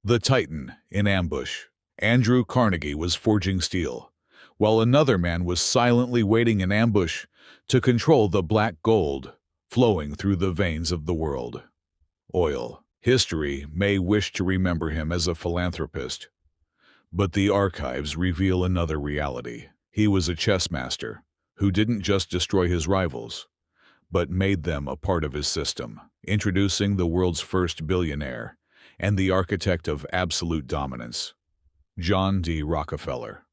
The Titan in ambush. Andrew Carnegie was forging steel, while another man was silently waiting in ambush to control the black gold flowing through the veins of the world. Oil. History may wish to remember him as a philanthropist, but the archives reveal another reality. He was a chess master who didn't just destroy his rivals, but made them a part of his system, introducing the world's first billionaire and the architect of absolute dominance, John D. Rockefeller.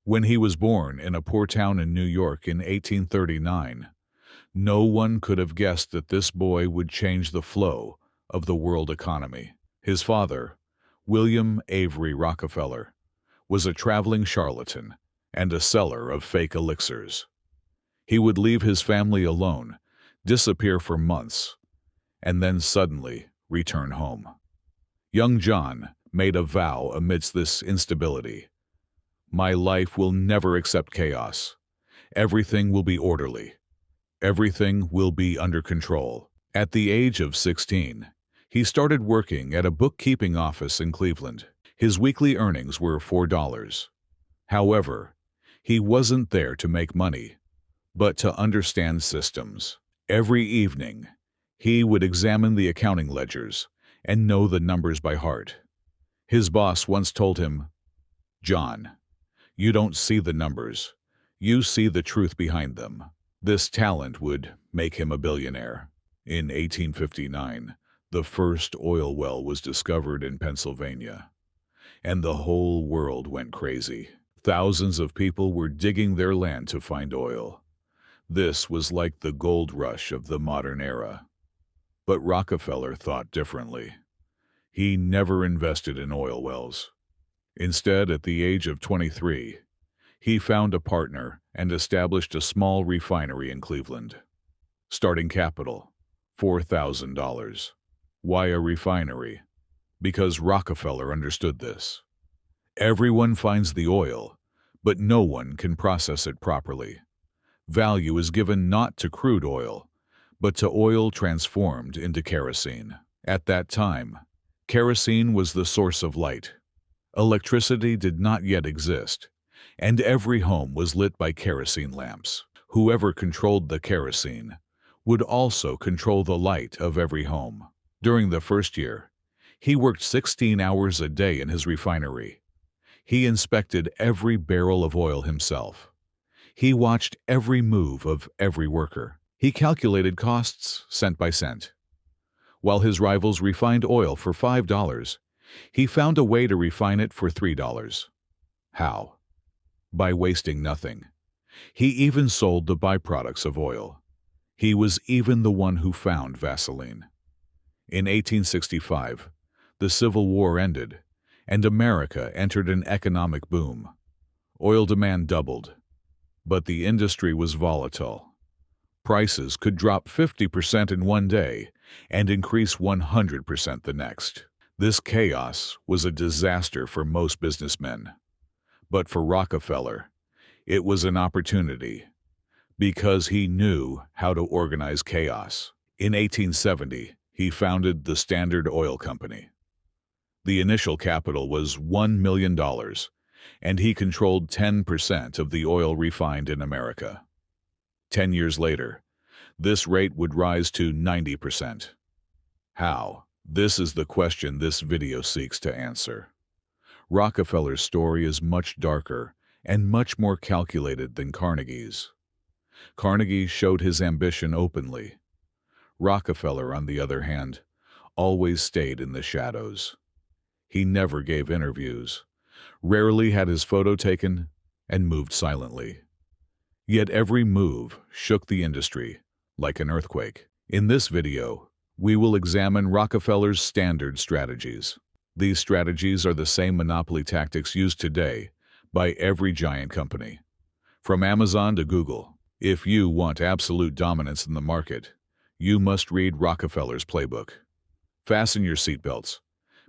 When he was born in a poor town in New York in 1839, no one could have guessed that this boy would change the flow of the world economy. His father, William Avery Rockefeller, was a traveling charlatan and a seller of fake elixirs. He would leave his family alone, disappear for months, and then suddenly return home. Young John made a vow amidst this instability. My life will never accept chaos. Everything will be orderly. Everything will be under control. At the age of 16, he started working at a bookkeeping office in Cleveland. His weekly earnings were $4. However, he wasn't there to make money, but to understand systems. Every evening, he would examine the accounting ledgers and know the numbers by heart. His boss once told him, "John, you don't see the numbers, you see the truth behind them." This talent would make him a billionaire. In 1859, the first oil well was discovered in Pennsylvania, and the whole world went crazy. Thousands of people were digging their land to find oil. This was like the gold rush of the modern era. But Rockefeller thought differently. He never invested in oil wells. Instead, at the age of 23, he found a partner and established a small refinery in Cleveland. Starting capital, $4,000. Why a refinery? Because Rockefeller understood this. Everyone finds the oil, but no one can process it properly. Value is given not to crude oil, but to oil transformed into kerosene. At that time, kerosene was the source of light. Electricity did not yet exist, and every home was lit by kerosene lamps. Whoever controlled the kerosene would also control the light of every home. During the first year, he worked 16 hours a day in his refinery. He inspected every barrel of oil himself. He watched every move of every worker. He calculated costs cent by cent. While his rivals refined oil for $5, he found a way to refine it for $3. How? By wasting nothing. He even sold the byproducts of oil. He was even the one who found Vaseline. In 1865, the Civil War ended, and America entered an economic boom. Oil demand doubled, but the industry was volatile. Prices could drop 50% in one day and increase 100% the next. This chaos was a disaster for most businessmen. But for Rockefeller, it was an opportunity, because he knew how to organize chaos. In 1870, he founded the Standard Oil Company. The initial capital was $1 million, and he controlled 10% of the oil refined in America. 10 years later, this rate would rise to 90%. How? This is the question this video seeks to answer. Rockefeller's story is much darker and much more calculated than Carnegie's. Carnegie showed his ambition openly. Rockefeller, on the other hand, always stayed in the shadows. He never gave interviews, rarely had his photo taken, and moved silently. Yet every move shook the industry like an earthquake. In this video, we will examine Rockefeller's standard strategies. These strategies are the same monopoly tactics used today by every giant company, from Amazon to Google. If you want absolute dominance in the market, you must read Rockefeller's playbook. Fasten your seatbelts,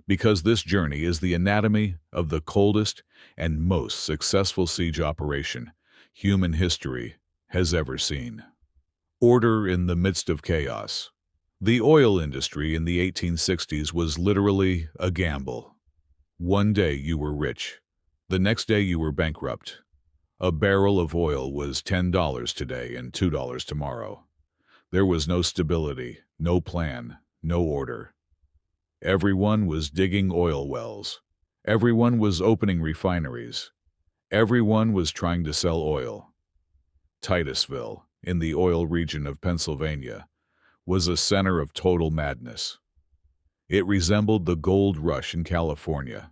because this journey is the anatomy of the coldest and most successful siege operation human history has ever seen. Order in the midst of chaos. The oil industry in the 1860s was literally a gamble. One day you were rich. The next day you were bankrupt. A barrel of oil was $10 today and $2 tomorrow. There was no stability, no plan, no order. Everyone was digging oil wells. Everyone was opening refineries. Everyone was trying to sell oil. Titusville, in the oil region of Pennsylvania, was a center of total madness. It resembled the gold rush in California.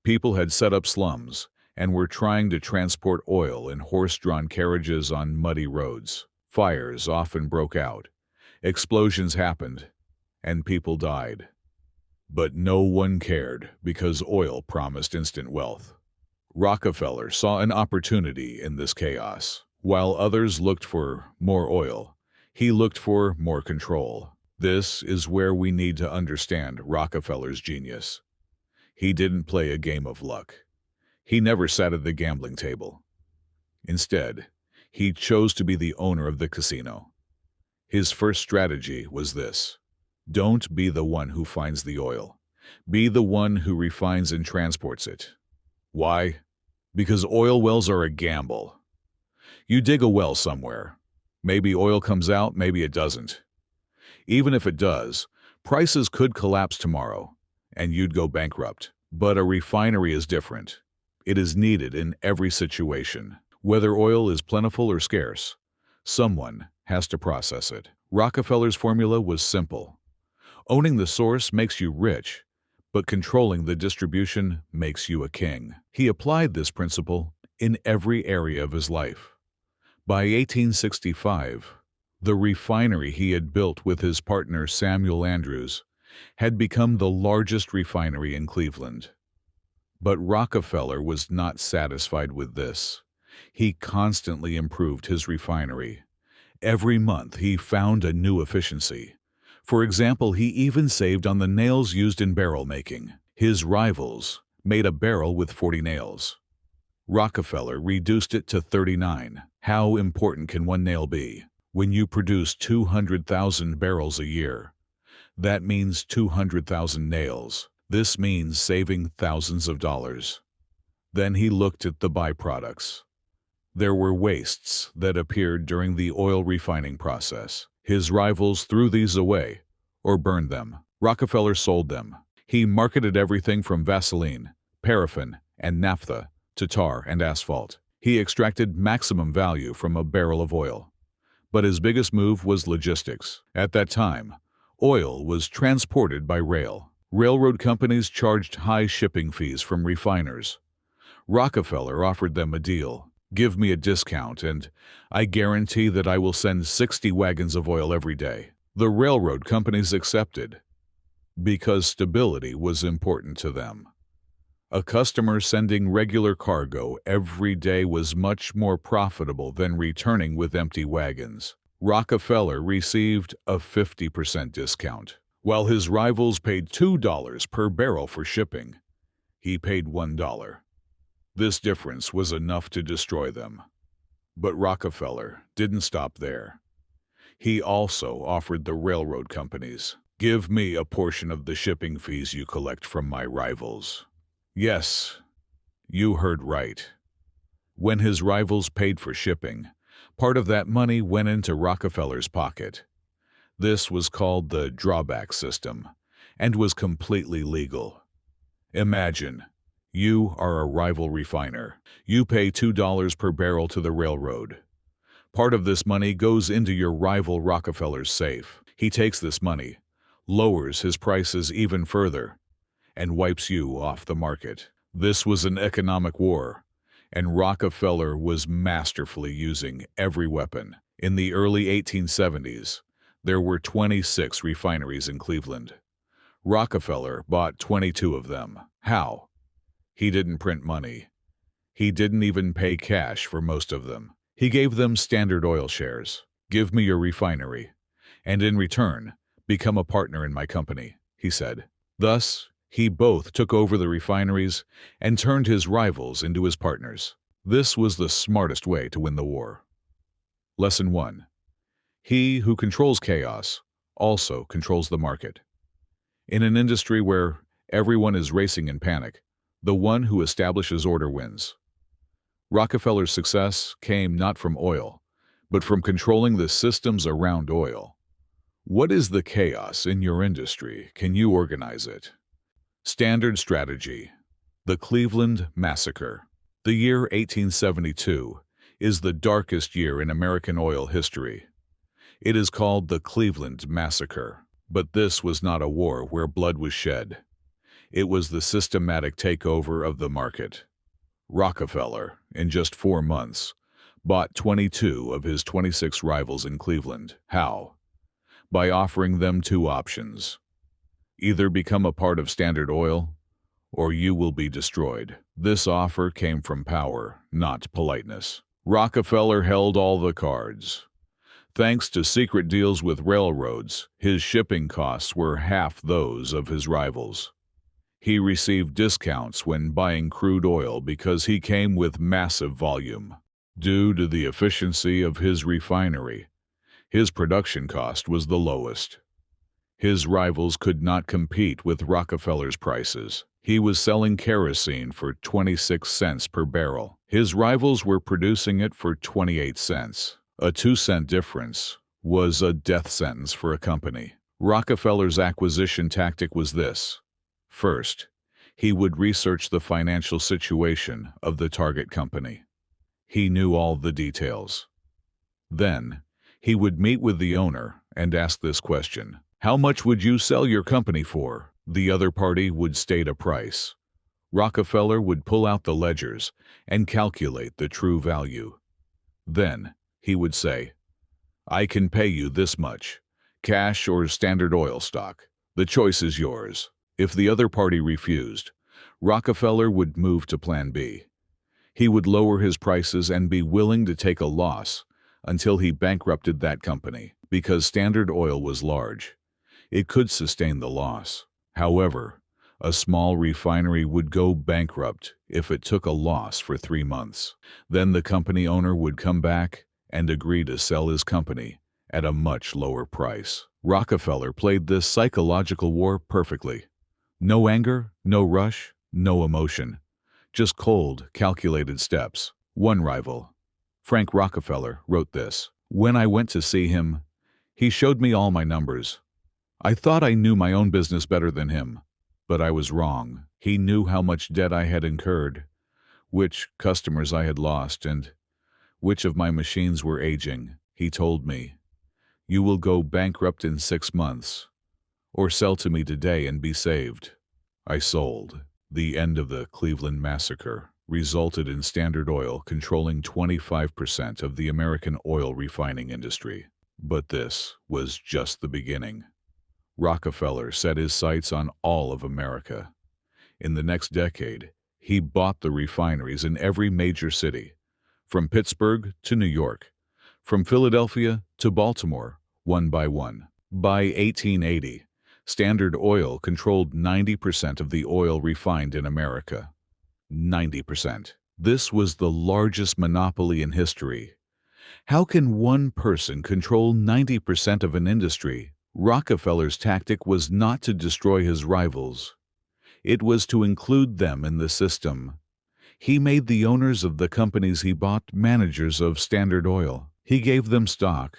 People had set up slums and were trying to transport oil in horse-drawn carriages on muddy roads. Fires often broke out. Explosions happened, and people died. But no one cared because oil promised instant wealth. Rockefeller saw an opportunity in this chaos. While others looked for more oil, he looked for more control. This is where we need to understand Rockefeller's genius. He didn't play a game of luck. He never sat at the gambling table. Instead, he chose to be the owner of the casino. His first strategy was this: don't be the one who finds the oil. Be the one who refines and transports it. Why? Because oil wells are a gamble. You dig a well somewhere. Maybe oil comes out, maybe it doesn't. Even if it does, prices could collapse tomorrow, and you'd go bankrupt. But a refinery is different. It is needed in every situation. Whether oil is plentiful or scarce, someone has to process it. Rockefeller's formula was simple. Owning the source makes you rich, but controlling the distribution makes you a king. He applied this principle in every area of his life. By 1865, the refinery he had built with his partner Samuel Andrews had become the largest refinery in Cleveland. But Rockefeller was not satisfied with this. He constantly improved his refinery. Every month he found a new efficiency. For example, he even saved on the nails used in barrel making. His rivals made a barrel with 40 nails. Rockefeller reduced it to 39. How important can one nail be? When you produce 200,000 barrels a year, that means 200,000 nails. This means saving thousands of dollars. Then he looked at the byproducts. There were wastes that appeared during the oil refining process. His rivals threw these away or burned them. Rockefeller sold them. He marketed everything from Vaseline, paraffin, and naphtha to tar and asphalt. He extracted maximum value from a barrel of oil. But his biggest move was logistics. At that time, oil was transported by rail. Railroad companies charged high shipping fees from refiners. Rockefeller offered them a deal. Give me a discount, and I guarantee that I will send 60 wagons of oil every day. The railroad companies accepted because stability was important to them. A customer sending regular cargo every day was much more profitable than returning with empty wagons. Rockefeller received a 50% discount. While his rivals paid $2 per barrel for shipping, he paid $1. This difference was enough to destroy them. But Rockefeller didn't stop there. He also offered the railroad companies, "Give me a portion of the shipping fees you collect from my rivals." Yes, you heard right. When his rivals paid for shipping, part of that money went into Rockefeller's pocket. This was called the Drawback system and was completely legal. Imagine, you are a rival refiner. You pay $2 per barrel to the railroad. Part of this money goes into your rival Rockefeller's safe. He takes this money, lowers his prices even further, and wipes you off the market. This was an economic war, and Rockefeller was masterfully using every weapon. In the early 1870s, there were 26 refineries in Cleveland. Rockefeller bought 22 of them. How? He didn't print money. He didn't even pay cash for most of them. He gave them Standard Oil shares. "Give me your refinery, and in return, become a partner in my company," he said. Thus, he both took over the refineries and turned his rivals into his partners. This was the smartest way to win the war. Lesson 1. He who controls chaos also controls the market. In an industry where everyone is racing in panic, the one who establishes order wins. Rockefeller's success came not from oil, but from controlling the systems around oil. What is the chaos in your industry? Can you organize it? Standard strategy. The Cleveland Massacre. The year 1872 is the darkest year in American oil history. It is called the Cleveland Massacre. But this was not a war where blood was shed. It was the systematic takeover of the market. Rockefeller, in just 4 months, bought 22 of his 26 rivals in Cleveland. How? By offering them 2 options. Either become a part of Standard Oil, or you will be destroyed. This offer came from power, not politeness. Rockefeller held all the cards. Thanks to secret deals with railroads, his shipping costs were half those of his rivals. He received discounts when buying crude oil because he came with massive volume. Due to the efficiency of his refinery, his production cost was the lowest. His rivals could not compete with Rockefeller's prices. He was selling kerosene for 26 cents per barrel. His rivals were producing it for 28 cents. A 2-cent difference was a death sentence for a company. Rockefeller's acquisition tactic was this. First, he would research the financial situation of the target company. He knew all the details. Then, he would meet with the owner and ask this question. How much would you sell your company for? The other party would state a price. Rockefeller would pull out the ledgers and calculate the true value. Then, he would say, I can pay you this much, cash or Standard Oil stock. The choice is yours. If the other party refused, Rockefeller would move to Plan B. He would lower his prices and be willing to take a loss until he bankrupted that company. Because Standard Oil was large, it could sustain the loss. However, a small refinery would go bankrupt if it took a loss for 3 months. Then the company owner would come back and agree to sell his company at a much lower price. Rockefeller played this psychological war perfectly. No anger, no rush, no emotion. Just cold, calculated steps. One rival, Frank Rockefeller, wrote this. When I went to see him, he showed me all my numbers. I thought I knew my own business better than him, but I was wrong. He knew how much debt I had incurred, which customers I had lost, and which of my machines were aging. He told me, you will go bankrupt in 6 months, or sell to me today and be saved. I sold. The end of the Cleveland Massacre resulted in Standard Oil controlling 25% of the American oil refining industry. But this was just the beginning. Rockefeller set his sights on all of America. In the next decade, he bought the refineries in every major city, from Pittsburgh to New York, from Philadelphia to Baltimore, one by one. By 1880, Standard Oil controlled 90% of the oil refined in America. 90%. This was the largest monopoly in history. How can one person control 90% of an industry? Rockefeller's tactic was not to destroy his rivals. It was to include them in the system. He made the owners of the companies he bought managers of Standard Oil. He gave them stock.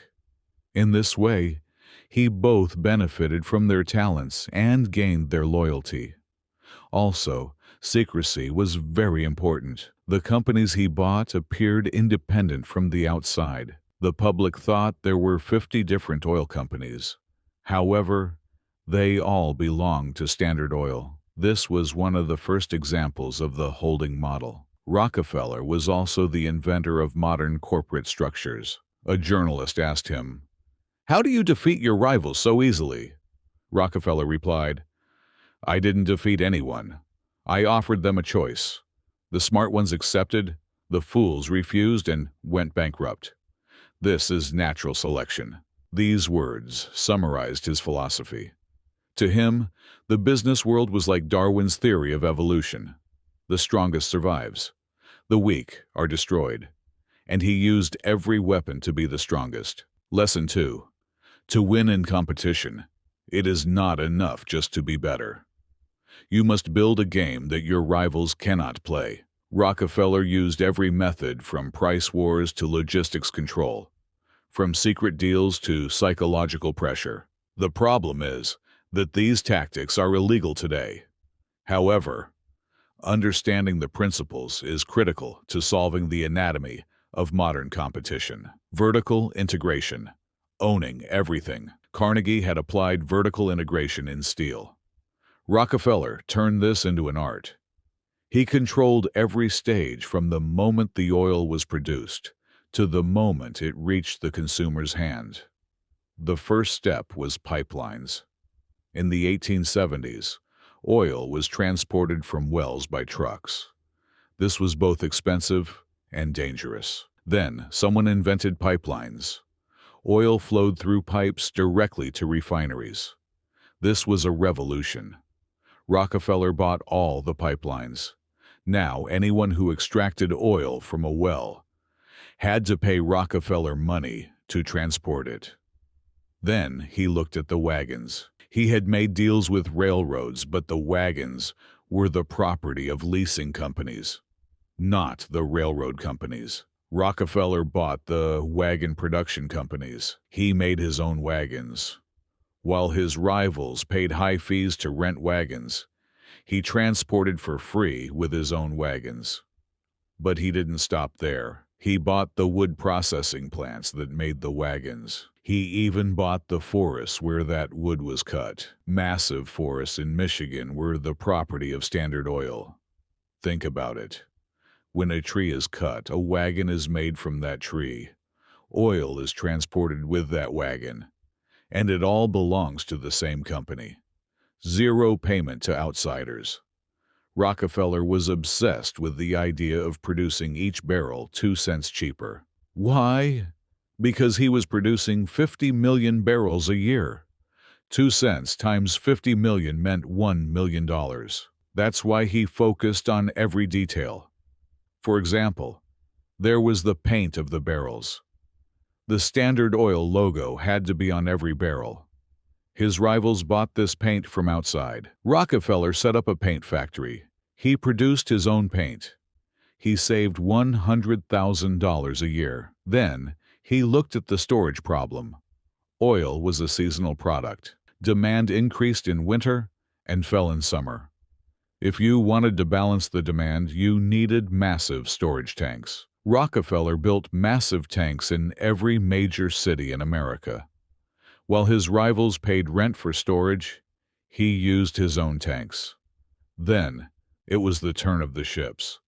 In this way, he both benefited from their talents and gained their loyalty. Also, secrecy was very important. The companies he bought appeared independent from the outside. The public thought there were 50 different oil companies. However, they all belonged to Standard Oil. This was one of the first examples of the holding model. Rockefeller was also the inventor of modern corporate structures. A journalist asked him, "How do you defeat your rivals so easily?" Rockefeller replied, "I didn't defeat anyone. I offered them a choice. The smart ones accepted, the fools refused and went bankrupt. This is natural selection." These words summarized his philosophy. To him, the business world was like Darwin's theory of evolution. The strongest survives. The weak are destroyed. And he used every weapon to be the strongest. Lesson 2. To win in competition, it is not enough just to be better. You must build a game that your rivals cannot play. Rockefeller used every method from price wars to logistics control, from secret deals to psychological pressure. The problem is that these tactics are illegal today. However, understanding the principles is critical to solving the anatomy of modern competition. Vertical integration. Owning everything. Carnegie had applied vertical integration in steel. Rockefeller turned this into an art. He controlled every stage from the moment the oil was produced to the moment it reached the consumer's hand. The first step was pipelines. In the 1870s, oil was transported from wells by trucks. This was both expensive and dangerous. Then, someone invented pipelines. Oil flowed through pipes directly to refineries. This was a revolution. Rockefeller bought all the pipelines. Now, anyone who extracted oil from a well had to pay Rockefeller money to transport it. Then he looked at the wagons. He had made deals with railroads, but the wagons were the property of leasing companies, not the railroad companies. Rockefeller bought the wagon production companies. He made his own wagons. While his rivals paid high fees to rent wagons, he transported for free with his own wagons. But he didn't stop there. He bought the wood processing plants that made the wagons. He even bought the forests where that wood was cut. Massive forests in Michigan were the property of Standard Oil. Think about it. When a tree is cut, a wagon is made from that tree. Oil is transported with that wagon, and it all belongs to the same company. Zero payment to outsiders. Rockefeller was obsessed with the idea of producing each barrel 2 cents cheaper. Why? Because he was producing 50 million barrels a year. 2 cents times 50 million meant $1 million. That's why he focused on every detail. For example, there was the paint of the barrels. The Standard Oil logo had to be on every barrel. His rivals bought this paint from outside. Rockefeller set up a paint factory. He produced his own paint. He saved $100,000 a year. Then, he looked at the storage problem. Oil was a seasonal product. Demand increased in winter and fell in summer. If you wanted to balance the demand, you needed massive storage tanks. Rockefeller built massive tanks in every major city in America. While his rivals paid rent for storage, he used his own tanks. Then, it was the turn of the ships.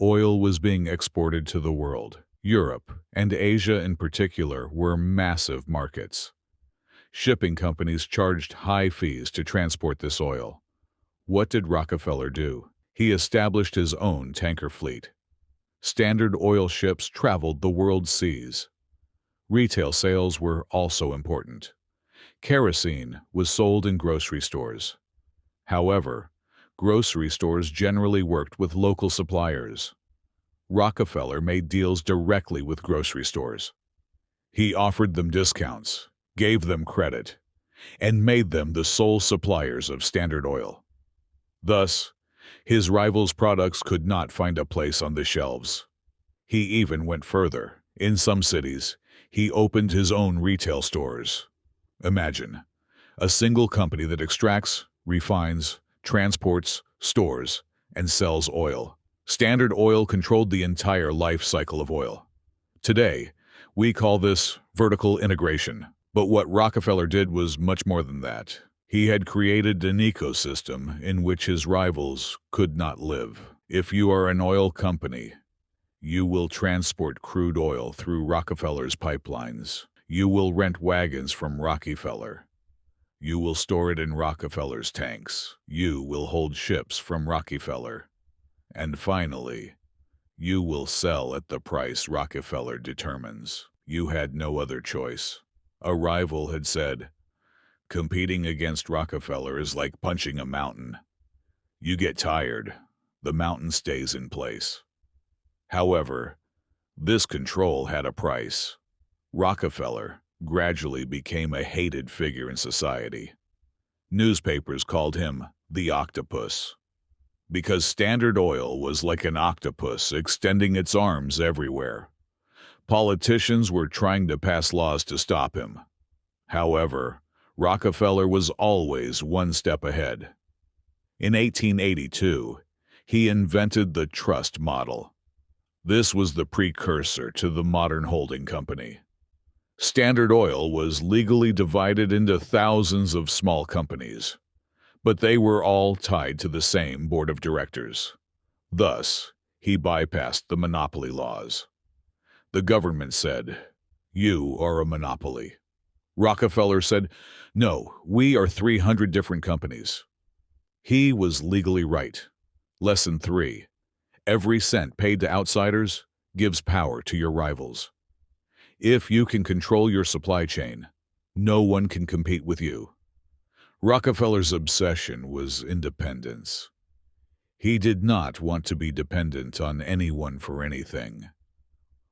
Oil was being exported to the world. Europe, and Asia in particular, were massive markets. Shipping companies charged high fees to transport this oil. What did Rockefeller do? He established his own tanker fleet. Standard Oil ships traveled the world's seas. Retail sales were also important. Kerosene was sold in grocery stores. However, grocery stores generally worked with local suppliers. Rockefeller made deals directly with grocery stores. He offered them discounts, gave them credit, and made them the sole suppliers of Standard Oil. Thus, his rivals' products could not find a place on the shelves. He even went further. In some cities, he opened his own retail stores. Imagine, a single company that extracts, refines, transports, stores, and sells oil. Standard Oil controlled the entire life cycle of oil. Today, we call this vertical integration. But what Rockefeller did was much more than that. He had created an ecosystem in which his rivals could not live. If you are an oil company, you will transport crude oil through Rockefeller's pipelines. You will rent wagons from Rockefeller. You will store it in Rockefeller's tanks. You will hold ships from Rockefeller. And finally, you will sell at the price Rockefeller determines. You had no other choice. A rival had said, "Competing against Rockefeller is like punching a mountain. You get tired, the mountain stays in place." However, this control had a price. Rockefeller gradually became a hated figure in society. Newspapers called him the octopus, because Standard Oil was like an octopus extending its arms everywhere. Politicians were trying to pass laws to stop him. However, Rockefeller was always one step ahead. In 1882, he invented the trust model. This was the precursor to the modern holding company. Standard Oil was legally divided into thousands of small companies, but they were all tied to the same board of directors. Thus, he bypassed the monopoly laws. The government said, "You are a monopoly." Rockefeller said, "No, we are 300 different companies." He was legally right. Lesson 3. Every cent paid to outsiders gives power to your rivals. If you can control your supply chain, no one can compete with you. Rockefeller's obsession was independence. He did not want to be dependent on anyone for anything.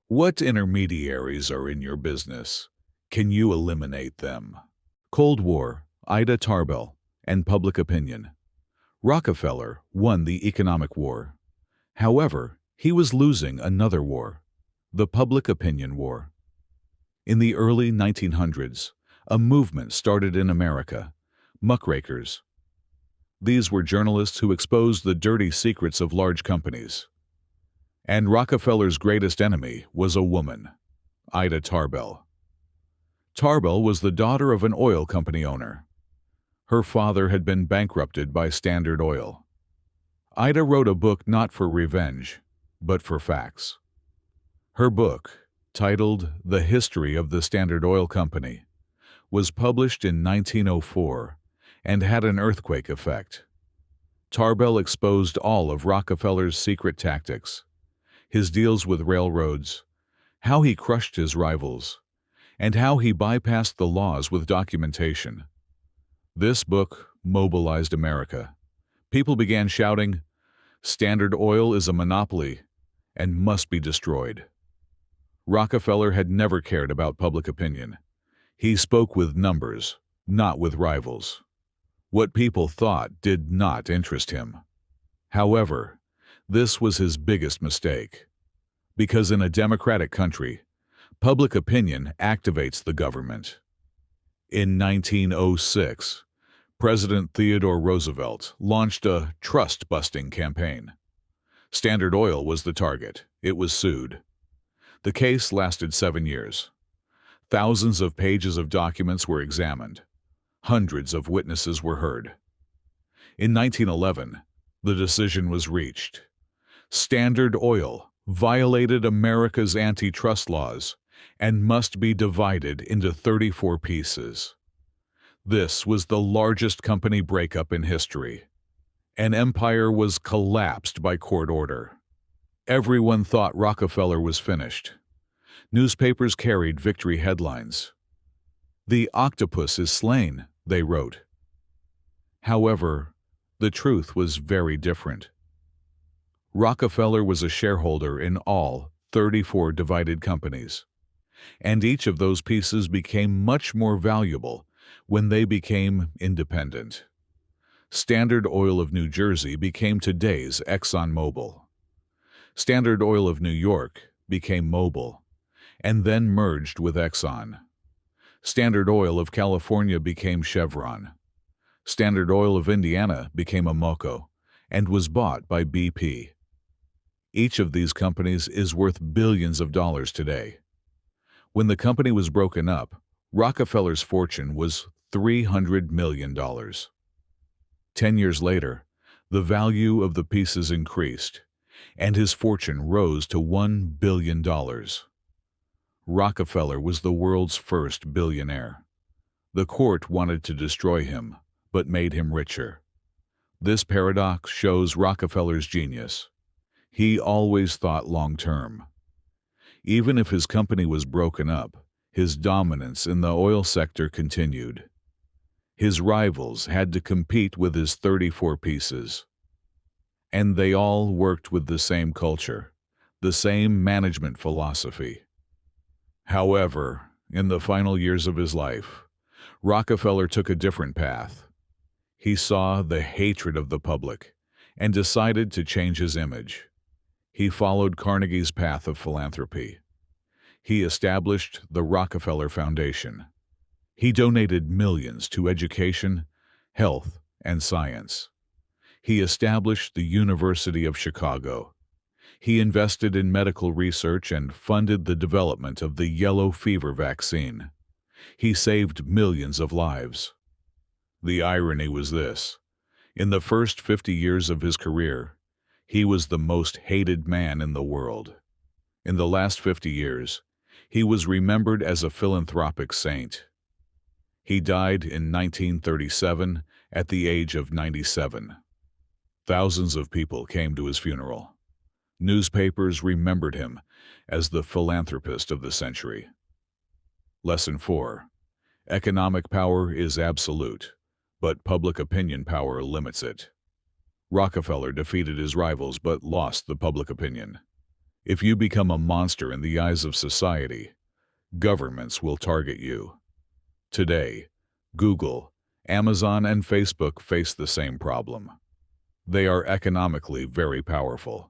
What intermediaries are in your business? Can you eliminate them? Cold War, Ida Tarbell, and public opinion. Rockefeller won the economic war. However, he was losing another war, the public opinion war. In the early 1900s, a movement started in America, muckrakers. These were journalists who exposed the dirty secrets of large companies. And Rockefeller's greatest enemy was a woman, Ida Tarbell. Tarbell was the daughter of an oil company owner. Her father had been bankrupted by Standard Oil. Ida wrote a book not for revenge, but for facts. Her book, titled The History of the Standard Oil Company, was published in 1904 and had an earthquake effect. Tarbell exposed all of Rockefeller's secret tactics, his deals with railroads, how he crushed his rivals, and how he bypassed the laws with documentation. This book mobilized America. People began shouting, "Standard Oil is a monopoly and must be destroyed." Rockefeller had never cared about public opinion. He spoke with numbers, not with rivals. What people thought did not interest him. However, this was his biggest mistake. Because in a democratic country, public opinion activates the government. In 1906, President Theodore Roosevelt launched a trust-busting campaign. Standard Oil was the target. It was sued. The case lasted 7 years. Thousands of pages of documents were examined. Hundreds of witnesses were heard. In 1911, the decision was reached. Standard Oil violated America's antitrust laws and must be divided into 34 pieces. This was the largest company breakup in history. An empire was collapsed by court order. Everyone thought Rockefeller was finished. Newspapers carried victory headlines. "The octopus is slain," they wrote. However, the truth was very different. Rockefeller was a shareholder in all 34 divided companies, and each of those pieces became much more valuable when they became independent. Standard Oil of New Jersey became today's ExxonMobil. Standard Oil of New York became Mobil, and then merged with Exxon. Standard Oil of California became Chevron. Standard Oil of Indiana became Amoco and was bought by BP. Each of these companies is worth billions of dollars today. When the company was broken up, Rockefeller's fortune was $300 million. 10 years later, the value of the pieces increased, and his fortune rose to $1 billion. Rockefeller was the world's first billionaire. The court wanted to destroy him, but made him richer. This paradox shows Rockefeller's genius. He always thought long-term. Even if his company was broken up, his dominance in the oil sector continued. His rivals had to compete with his 34 pieces. And they all worked with the same culture, the same management philosophy. However, In the final years of his life, Rockefeller took a different path. He saw the hatred of the public and decided to change his image. He followed Carnegie's path of philanthropy. He established the Rockefeller Foundation. He donated millions to education, health, and science. He established the University of Chicago. He invested in medical research and funded the development of the yellow fever vaccine. He saved millions of lives. The irony was this: in the first 50 years of his career, he was the most hated man in the world. In the last 50 years, he was remembered as a philanthropic saint. He died in 1937 at the age of 97. Thousands of people came to his funeral. Newspapers remembered him as the philanthropist of the century. Lesson 4. Economic power is absolute, but public opinion power limits it. Rockefeller defeated his rivals but lost the public opinion. If you become a monster in the eyes of society, governments will target you. Today, Google, Amazon, and Facebook face the same problem. They are economically very powerful.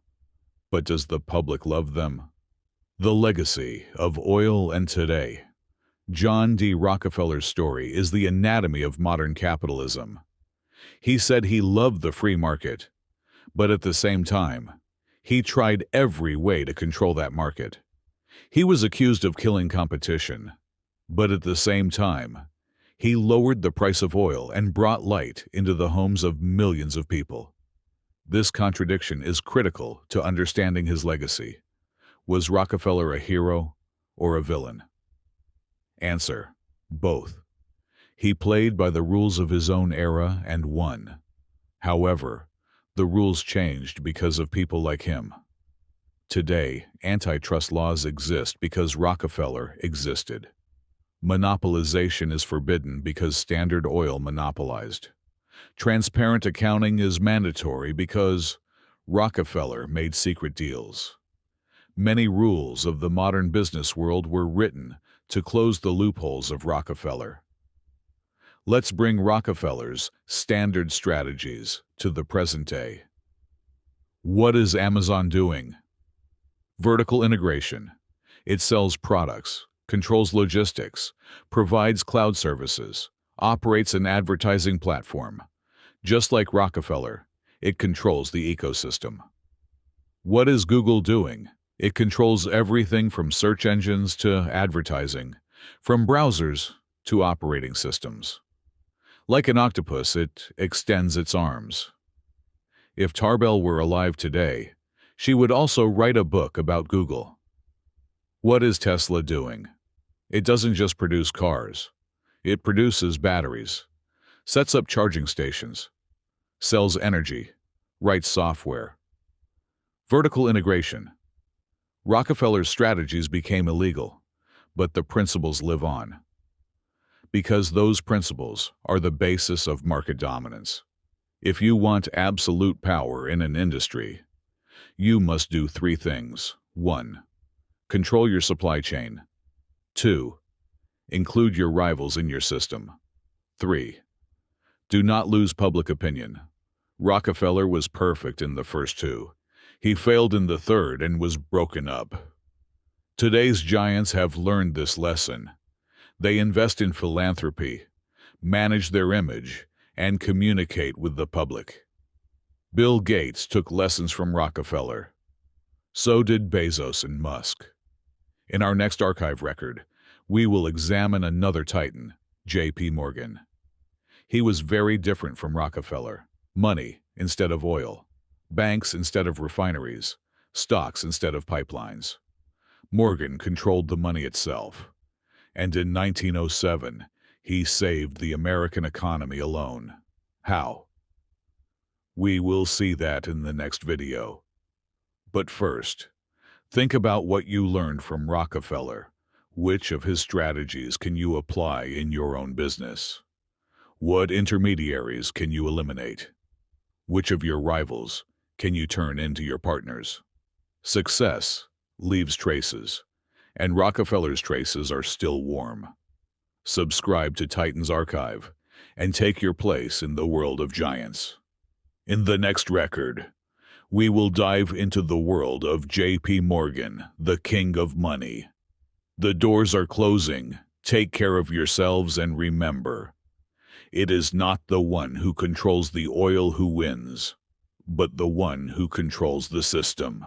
But does the public love them? The legacy of oil and today. John D. Rockefeller's story is the anatomy of modern capitalism. He said he loved the free market, but at the same time, he tried every way to control that market. He was accused of killing competition, but at the same time, he lowered the price of oil and brought light into the homes of millions of people. This contradiction is critical to understanding his legacy. Was Rockefeller a hero or a villain? Answer: both. He played by the rules of his own era and won. However, the rules changed because of people like him. Today, antitrust laws exist because Rockefeller existed. Monopolization is forbidden because Standard Oil monopolized. Transparent accounting is mandatory because Rockefeller made secret deals. Many rules of the modern business world were written to close the loopholes of Rockefeller. Let's bring Rockefeller's standard strategies to the present day. What is Amazon doing? Vertical integration. It sells products, controls logistics, provides cloud services, operates an advertising platform. Just like Rockefeller, it controls the ecosystem. What is Google doing? It controls everything from search engines to advertising, from browsers to operating systems. Like an octopus, it extends its arms. If Tarbell were alive today, she would also write a book about Google. What is Tesla doing? It doesn't just produce cars. It produces batteries, sets up charging stations, sells energy, writes software. Vertical integration. Rockefeller's strategies became illegal, but the principles live on. Because those principles are the basis of market dominance. If you want absolute power in an industry, you must do 3 things. 1. Control your supply chain. 2. Include your rivals in your system. 3. Do not lose public opinion. Rockefeller was perfect in the first 2. He failed in the third and was broken up. Today's giants have learned this lesson. They invest in philanthropy, manage their image, and communicate with the public. Bill Gates took lessons from Rockefeller. So did Bezos and Musk. In our next archive record, we will examine another titan, J.P. Morgan. He was very different from Rockefeller. Money instead of oil, banks instead of refineries, stocks instead of pipelines. Morgan controlled the money itself. And in 1907, he saved the American economy alone. How? We will see that in the next video. But first, think about what you learned from Rockefeller. Which of his strategies can you apply in your own business? What intermediaries can you eliminate? Which of your rivals can you turn into your partners? Success leaves traces, and Rockefeller's traces are still warm. Subscribe to Titan's Archive and take your place in the world of giants. In the next record, we will dive into the world of J.P. Morgan, the king of money. The doors are closing. Take care of yourselves and remember, it is not the one who controls the oil who wins, but the one who controls the system.